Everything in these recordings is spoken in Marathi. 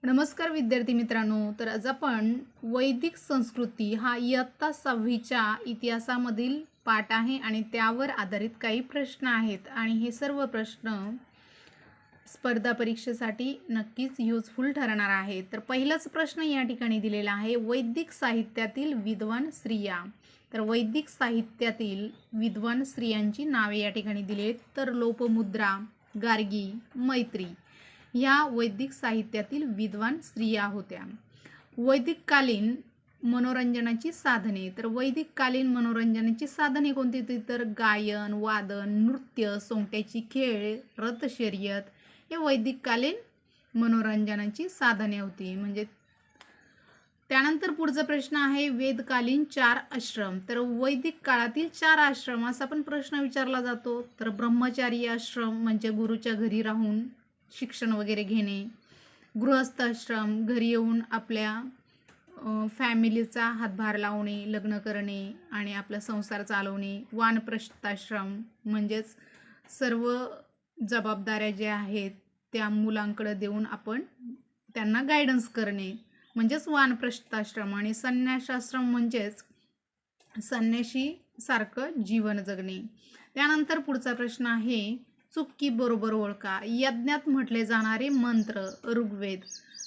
नमस्कार विद्यार्थी मित्रांनो. तर आज आपण वैदिक संस्कृती हा इयत्ता 6वीच्या इतिहासामधील पाठ आहे आणि त्यावर आधारित काही प्रश्न आहेत आणि हे सर्व प्रश्न स्पर्धा परीक्षेसाठी नक्कीच युजफुल ठरणार आहे. तर पहिलाच प्रश्न या ठिकाणी दिलेला आहे, वैदिक साहित्यातील विद्वान स्त्रिया. तर वैदिक साहित्यातील विद्वान स्त्रियांची नावे या ठिकाणी दिली आहेत. तर लोपमुद्रा, गार्गी, मैत्री ह्या वैदिक साहित्यातील विद्वान स्त्रिया होत्या. वैदिककालीन मनोरंजनाची साधने. तर वैदिककालीन मनोरंजनाची साधने कोणती होती? तर गायन, वादन, नृत्य, सोंगट्याची खेळ, रथशर्यत हे वैदिककालीन मनोरंजनाची साधने होती. म्हणजे त्यानंतर पुढचा प्रश्न आहे, वेदकालीन 4 आश्रम. तर वैदिक काळातील 4 आश्रम असा पण प्रश्न विचारला जातो. तर ब्रह्मचारी आश्रम म्हणजे गुरुच्या घरी राहून शिक्षण वगैरे घेणे. गृहस्थ आश्रम घरी येऊन आपल्या फॅमिलीचा हातभार लावणे, लग्न करणे आणि आपला संसार चालवणे. वानप्रस्थाश्रम म्हणजेच सर्व जबाबदाऱ्या ज्या आहेत त्या मुलांकडे देऊन आपण त्यांना गायडन्स करणे म्हणजेच वानप्रस्थाश्रम. आणि संन्यासाश्रम म्हणजेच संन्याशी सारखं जीवन जगणे. त्यानंतर पुढचा प्रश्न आहे, चुटकी बरोबर ओळखा. यज्ञात म्हटले जाणारे मंत्र. ऋग्वेद.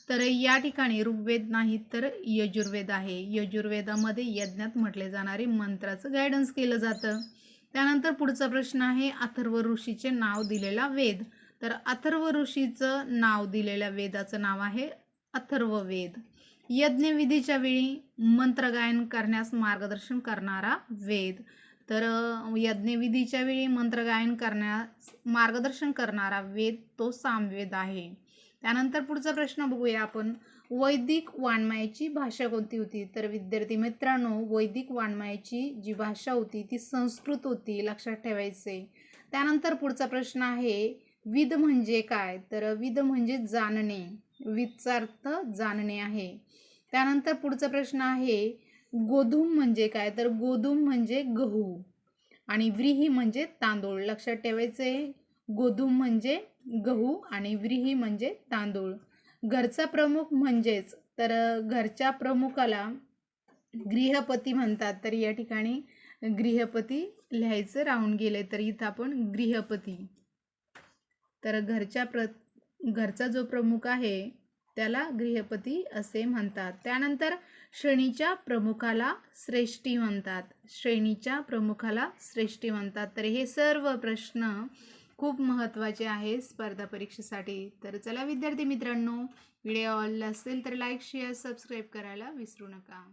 तर या ठिकाणी ऋग्वेद नाही तर यजुर्वेद आहे. यजुर्वेदामध्ये यज्ञात म्हटले जाणारे मंत्राचं गायडन्स केलं जातं. त्यानंतर पुढचा प्रश्न आहे, अथर्व ऋषीचे नाव दिलेला वेद. तर अथर्व ऋषीचं नाव दिलेल्या वेदाचं नाव आहे अथर्ववेद. यज्ञविधीच्या वेळी मंत्रगायन करण्यास मार्गदर्शन करणारा वेद. तर यज्ञविधीच्या वेळी मंत्रगायन करण्यास मार्गदर्शन करणारा वेद तो सामवेद आहे. त्यानंतर पुढचा प्रश्न बघूया आपण, वैदिक वाङ्मयाची भाषा कोणती होती? तर विद्यार्थी मित्रांनो, वैदिक वाङ्मयाची जी भाषा होती ती संस्कृत होती, लक्षात ठेवायचे. त्यानंतर पुढचा प्रश्न आहे, विद म्हणजे काय? तर विद म्हणजे जाणणे. विदचा अर्थ जाणणे आहे. त्यानंतर पुढचा प्रश्न आहे, गोधूम म्हणजे काय? तर गोधूम म्हणजे गहू आणि व्रीही म्हणजे तांदूळ. लक्षात ठेवायचे, गोधूम म्हणजे गहू आणि व्रीही म्हणजे तांदूळ. घरचा प्रमुख म्हणजेच, तर घरच्या प्रमुखाला गृहपती म्हणतात. तर या ठिकाणी गृहपती लिहायचं राहून गेले, तर इथं आपण गृहपती. तर घरचा जो प्रमुख आहे त्याला गृहपती असे म्हणतात. त्यानंतर श्रेणीच्या प्रमुखाला श्रेष्ठी म्हणतात. श्रेणीच्या प्रमुखाला श्रेष्ठी म्हणतात. तर हे सर्व प्रश्न खूप महत्त्वाचे आहे स्पर्धा परीक्षेसाठी. तर चला विद्यार्थी मित्रांनो, व्हिडिओ आवडला असेल तर लाईक, शेअर, सबस्क्राईब करायला विसरू नका.